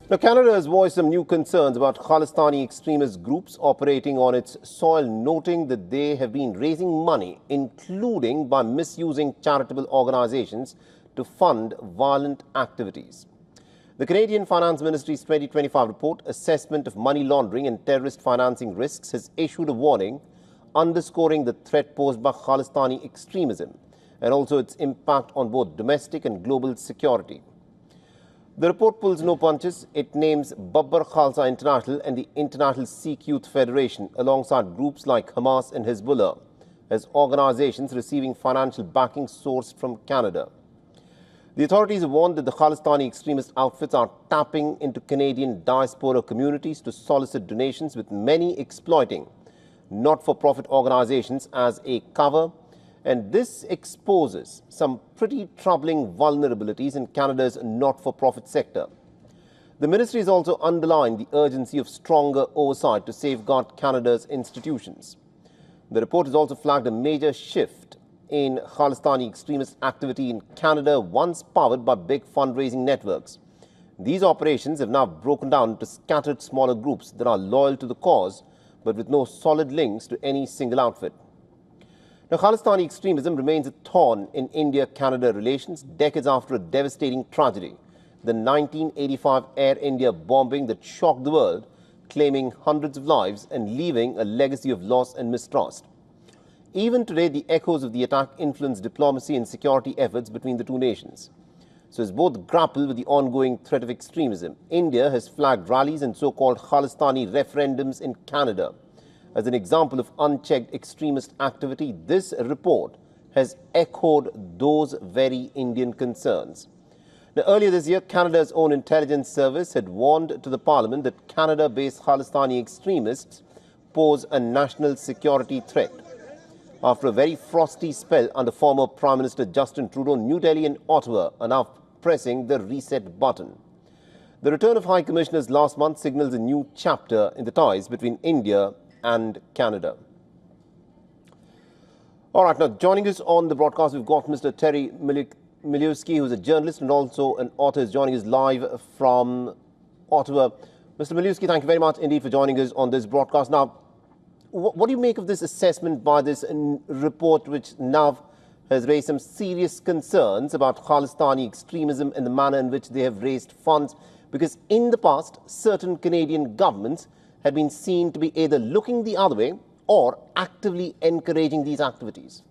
Now, Canada has voiced some new concerns about Khalistani extremist groups operating on its soil, noting that they have been raising money, including by misusing charitable organizations to fund violent activities. The Canadian Finance Ministry's 2025 report, Assessment of Money Laundering and Terrorist Financing Risks, has issued a warning underscoring the threat posed by Khalistani extremism and also its impact on both domestic and global security. The report pulls no punches. It names Babbar Khalsa International and the International Sikh Youth Federation alongside groups like Hamas and Hezbollah as organizations receiving financial backing sourced from Canada. The authorities have warned that the Khalistani extremist outfits are tapping into Canadian diaspora communities to solicit donations, with many exploiting not-for-profit organizations as a cover. And this exposes some pretty troubling vulnerabilities in Canada's not-for-profit sector. The ministry has also underlined the urgency of stronger oversight to safeguard Canada's institutions. The report has also flagged a major shift in Khalistani extremist activity in Canada, once powered by big fundraising networks. These operations have now broken down into scattered smaller groups that are loyal to the cause, but with no solid links to any single outfit. Now, Khalistani extremism remains a thorn in India-Canada relations decades after a devastating tragedy, the 1985 Air India bombing that shocked the world, claiming hundreds of lives and leaving a legacy of loss and mistrust. Even today, the echoes of the attack influence diplomacy and security efforts between the two nations. So as both grapple with the ongoing threat of extremism, India has flagged rallies and so-called Khalistani referendums in Canada as an example of unchecked extremist activity. This report has echoed those very Indian concerns. Now, earlier this year, Canada's own intelligence service had warned to the Parliament that Canada-based Khalistani extremists pose a national security threat. After a very frosty spell under former Prime Minister Justin Trudeau, New Delhi and Ottawa are now pressing the reset button. The return of High Commissioners last month signals a new chapter in the ties between India and Canada. All right, now joining us on the broadcast, we've got Mr. Terry Miliewski, who's a journalist and also an author, is joining us live from Ottawa. Mr. Miliewski, thank you very much indeed for joining us on this broadcast. Now, what do you make of this assessment by this report, which now has raised some serious concerns about Khalistani extremism and the manner in which they have raised funds? Because in the past, certain Canadian governments had been seen to be either looking the other way or actively encouraging these activities.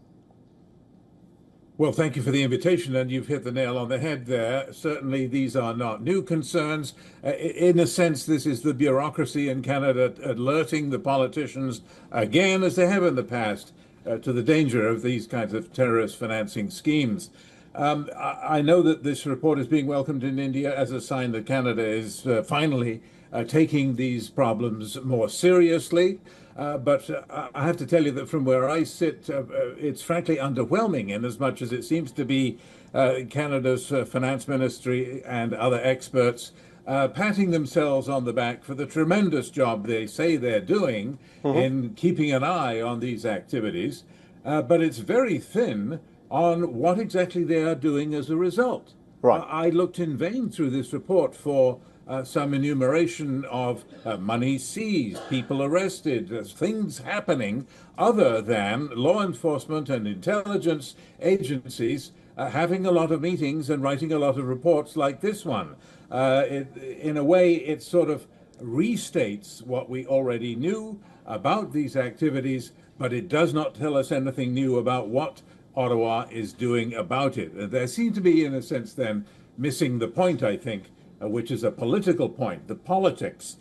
Well, thank you for the invitation, and you've hit the nail on the head there. Certainly, these are not new concerns. In a sense, this is the bureaucracy in Canada alerting the politicians, again, as they have in the past, to the danger of these kinds of terrorist financing schemes. I know that this report is being welcomed in India as a sign that Canada is finally taking these problems more seriously. But I have to tell you that from where I sit, it's frankly underwhelming, in as much as it seems to be Canada's finance ministry and other experts patting themselves on the back for the tremendous job they say they're doing in keeping an eye on these activities. But it's very thin on what exactly they are doing as a result. Right. I looked in vain through this report for some enumeration of money seized, people arrested, things happening other than law enforcement and intelligence agencies having a lot of meetings and writing a lot of reports like this one. In a way, it sort of restates what we already knew about these activities, but it does not tell us anything new about what Ottawa is doing about it. There seem to be, in a sense, then, missing the point, I think, which is a political point, the politics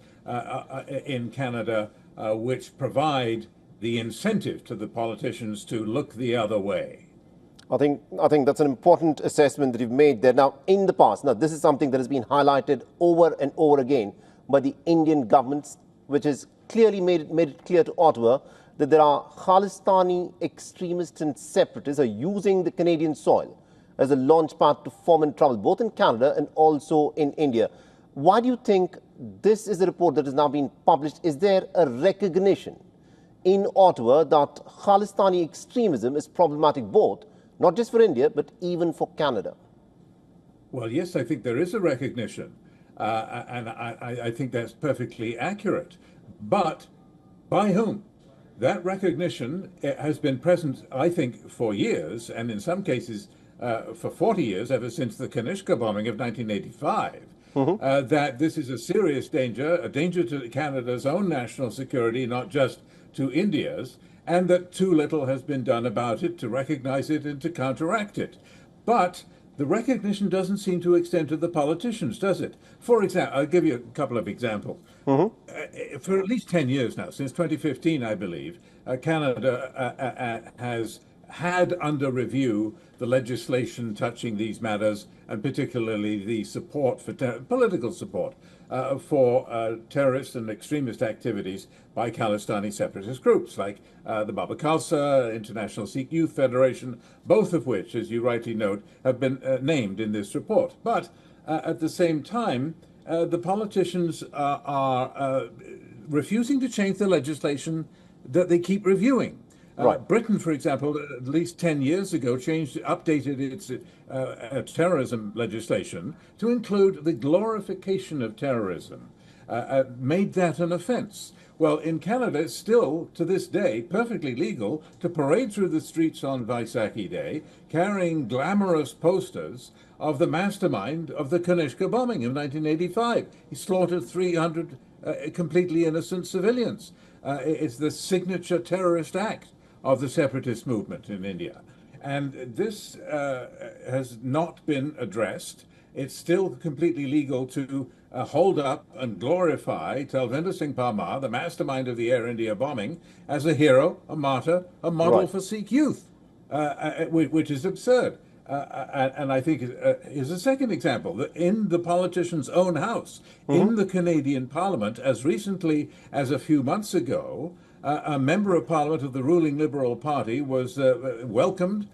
in Canada, which provide the incentive to the politicians to look the other way. I think that's an important assessment that you've made there. Now, in the past, now this is something that has been highlighted over and over again by the Indian governments, which has clearly made it clear to Ottawa that there are Khalistani extremists and separatists are using the Canadian soil as a launchpad to foment trouble, both in Canada and also in India. Why do you think this is a report that has now been published? Is there a recognition in Ottawa that Khalistani extremism is problematic both, not just for India, but even for Canada? Well, yes, I think there is a recognition. and I think that's perfectly accurate. But by whom? That recognition has been present, I think, for years, and in some cases for 40 years, ever since the Kanishka bombing of 1985, that this is a serious danger, a danger to Canada's own national security, not just to India's, and that too little has been done about it to recognize it and to counteract it. But the recognition doesn't seem to extend to the politicians, does it? For example, I'll give you a couple of examples. For at least 10 years now, since 2015, I believe, Canada has had under review the legislation touching these matters, and particularly the support for political support for terrorist and extremist activities by Khalistani separatist groups like the Baba Khalsa, International Sikh Youth Federation, both of which, as you rightly note, have been named in this report. But at the same time, the politicians are refusing to change the legislation that they keep reviewing. Britain, for example, at least 10 years ago, updated its terrorism legislation to include the glorification of terrorism, made that an offense. Well, in Canada, it's still, to this day, perfectly legal to parade through the streets on Vaisakhi Day, carrying glamorous posters of the mastermind of the Kanishka bombing of 1985. He slaughtered 300 completely innocent civilians. It's the signature terrorist act of the separatist movement in India. And this has not been addressed. It's still completely legal to hold up and glorify Talvinder Singh Parmar, the mastermind of the Air India bombing, as a hero, a martyr, a model for Sikh youth, which is absurd. And I think is a second example that in the politician's own house, in the Canadian Parliament, as recently as a few months ago, a member of Parliament of the ruling Liberal Party was welcomed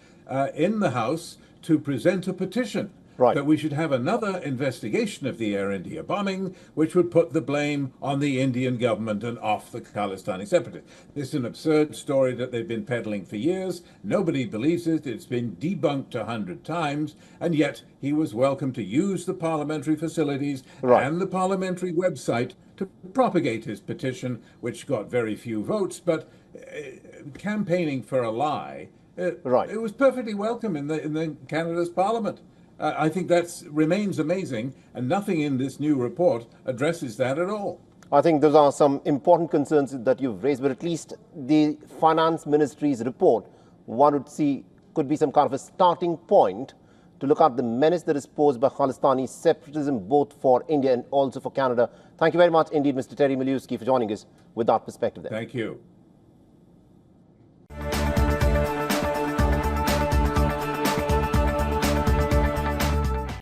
in the House to present a petition that we should have another investigation of the Air India bombing, which would put the blame on the Indian government and off the Khalistani separatists. This is an absurd story that they've been peddling for years. Nobody believes it. It's been debunked 100 times, and yet he was welcome to use the parliamentary facilities and the parliamentary website to propagate his petition, which got very few votes, but campaigning for a lie, it was perfectly welcome in the Canada's Parliament. I think that remains amazing, and nothing in this new report addresses that at all. I think those are some important concerns that you've raised, but at least the Finance Ministry's report, one would see, could be some kind of a starting point to look at the menace that is posed by Khalistani separatism, both for India and also for Canada. Thank you very much indeed, Mr. Terry Miliuski, for joining us with that perspective there. Thank you.